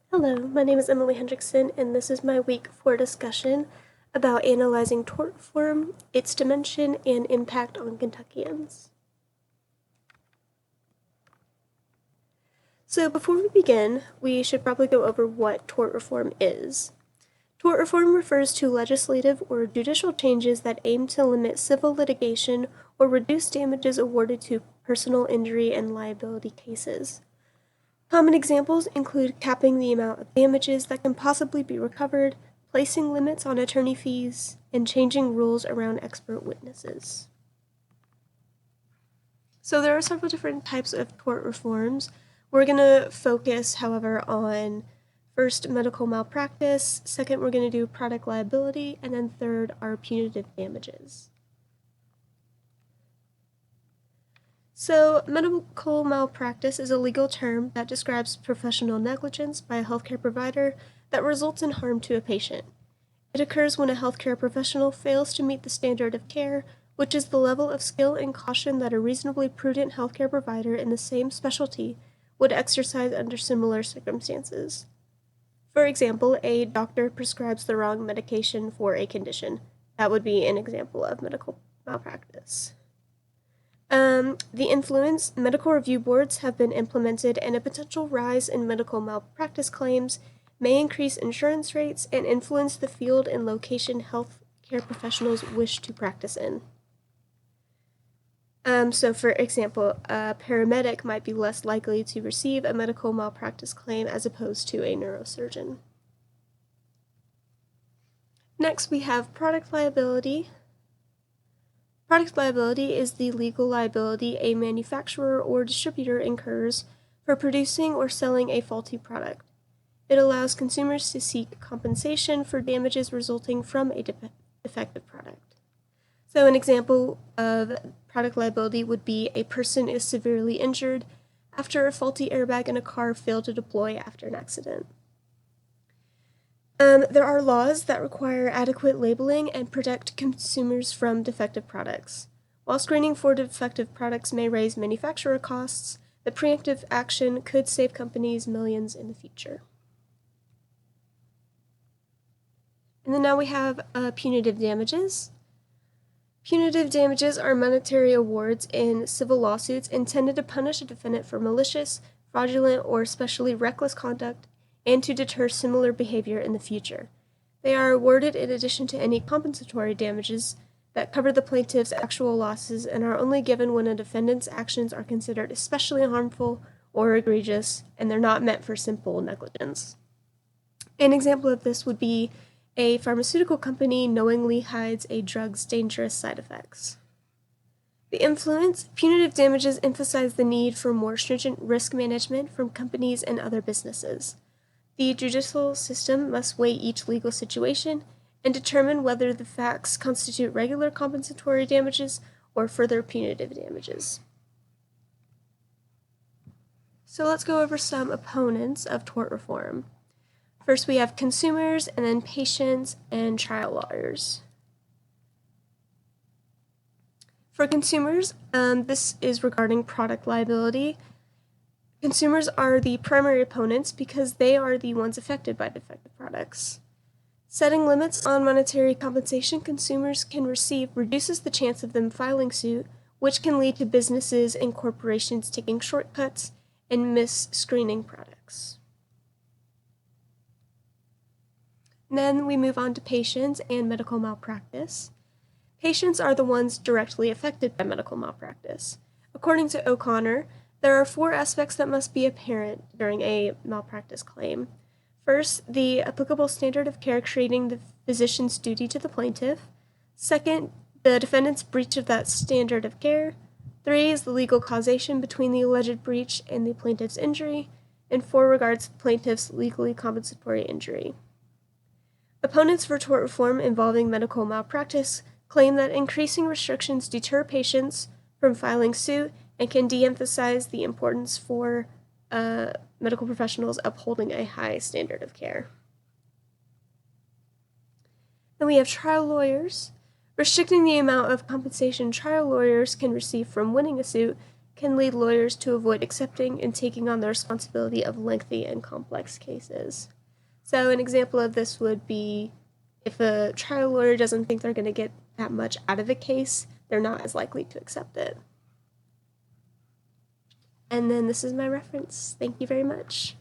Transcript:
Hello, my name is Emily Hendrickson, and this is my week 4 discussion about analyzing tort reform, its dimension, and impact on Kentuckians. So before we begin, we should probably go over what tort reform is. Tort reform refers to legislative or judicial changes that aim to limit civil litigation or reduce damages awarded to personal injury and liability cases. Common examples include capping the amount of damages that can possibly be recovered, placing limits on attorney fees, and changing rules around expert witnesses. So there are several different types of tort reforms. We're going to focus, however, on first, medical malpractice, second, we're going to do product liability, and then third are punitive damages. So, medical malpractice is a legal term that describes professional negligence by a healthcare provider that results in harm to a patient. It occurs when a healthcare professional fails to meet the standard of care, which is the level of skill and caution that a reasonably prudent healthcare provider in the same specialty would exercise under similar circumstances. For example, a doctor prescribes the wrong medication for a condition. That would be an example of medical malpractice. The influence medical review boards have been implemented, and a potential rise in medical malpractice claims may increase insurance rates and influence the field and location healthcare professionals wish to practice in. So, for example, a paramedic might be less likely to receive a medical malpractice claim as opposed to a neurosurgeon. Next, we have product liability. Product liability is the legal liability a manufacturer or distributor incurs for producing or selling a faulty product. It allows consumers to seek compensation for damages resulting from a defective product. So an example of product liability would be a person is severely injured after a faulty airbag in a car failed to deploy after an accident. There are laws that require adequate labeling and protect consumers from defective products. While screening for defective products may raise manufacturer costs, the preemptive action could save companies millions in the future. And then now we have punitive damages. Punitive damages are monetary awards in civil lawsuits intended to punish a defendant for malicious, fraudulent, or especially reckless conduct and to deter similar behavior in the future. They are awarded in addition to any compensatory damages that cover the plaintiff's actual losses and are only given when a defendant's actions are considered especially harmful or egregious, and they're not meant for simple negligence. An example of this would be a pharmaceutical company knowingly hides a drug's dangerous side effects. The influence, punitive damages emphasize the need for more stringent risk management from companies and other businesses. The judicial system must weigh each legal situation and determine whether the facts constitute regular compensatory damages or further punitive damages. So let's go over some opponents of tort reform. First, we have consumers, and then patients and trial lawyers. For consumers, this is regarding product liability. Consumers are the primary opponents because they are the ones affected by defective products. Setting limits on monetary compensation consumers can receive reduces the chance of them filing suit, which can lead to businesses and corporations taking shortcuts and mis-screening products. And then we move on to patients and medical malpractice. Patients are the ones directly affected by medical malpractice. According to O'Connor, there are 4 aspects that must be apparent during a malpractice claim. First, the applicable standard of care creating the physician's duty to the plaintiff. Second, the defendant's breach of that standard of care. 3 is the legal causation between the alleged breach and the plaintiff's injury. And 4 regards the plaintiff's legally compensatory injury. Opponents for tort reform involving medical malpractice claim that increasing restrictions deter patients from filing suit and can de-emphasize the importance for medical professionals upholding a high standard of care. Then we have trial lawyers. Restricting the amount of compensation trial lawyers can receive from winning a suit can lead lawyers to avoid accepting and taking on the responsibility of lengthy and complex cases. So an example of this would be if a trial lawyer doesn't think they're going to get that much out of a case, they're not as likely to accept it. And then this is my reference. Thank you very much.